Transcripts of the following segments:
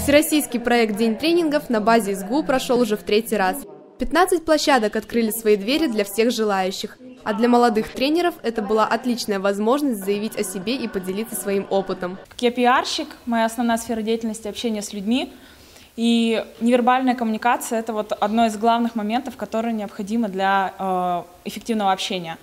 Всероссийский проект «День тренингов» на базе СГУ прошел уже в 3-й раз. 15 площадок открыли свои двери для всех желающих. А для молодых тренеров это была отличная возможность заявить о себе и поделиться своим опытом. Я пиарщик, моя основная сфера деятельности – общение с людьми. И невербальная коммуникация – это вот одно из главных моментов, которое необходимо для эффективного общения.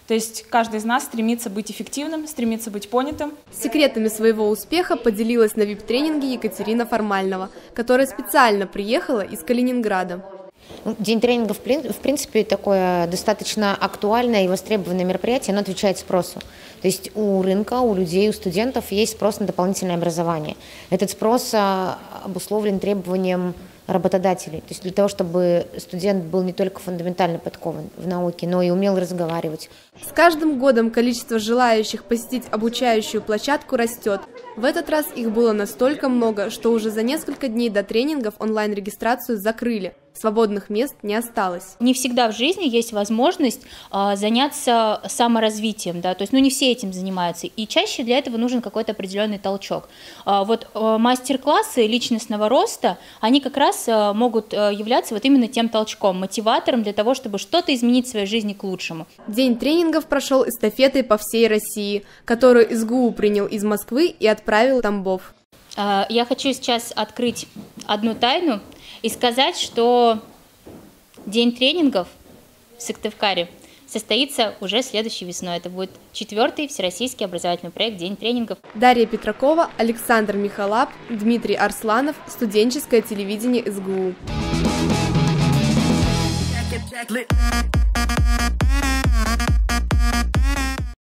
То есть каждый из нас стремится быть эффективным, стремится быть понятым. Секретами своего успеха поделилась на VIP-тренинге Екатерина Формального, которая специально приехала из Калининграда. День тренингов, в принципе, такое достаточно актуальное и востребованное мероприятие, оно отвечает спросу. То есть у рынка, у людей, у студентов есть спрос на дополнительное образование. Этот спрос обусловлен требованием работодателей. То есть для того, чтобы студент был не только фундаментально подкован в науке, но и умел разговаривать. С каждым годом количество желающих посетить обучающую площадку растет. В этот раз их было настолько много, что уже за несколько дней до тренингов онлайн-регистрацию закрыли. Свободных мест не осталось. Не всегда в жизни есть возможность заняться саморазвитием, да, то есть, не все этим занимаются, и чаще для этого нужен какой-то определенный толчок. Вот мастер-классы личностного роста, они как раз могут являться вот именно тем толчком, мотиватором для того, чтобы что-то изменить в своей жизни к лучшему. День тренингов прошел эстафетой по всей России, которую СГУ принял из Москвы и отправил в Тамбов. Я хочу сейчас открыть одну тайну и сказать, что День тренингов в Сыктывкаре состоится уже следующей весной. Это будет 4-й всероссийский образовательный проект «День тренингов». Дарья Петракова, Александр Михалап, Дмитрий Арсланов, студенческое телевидение СГУ.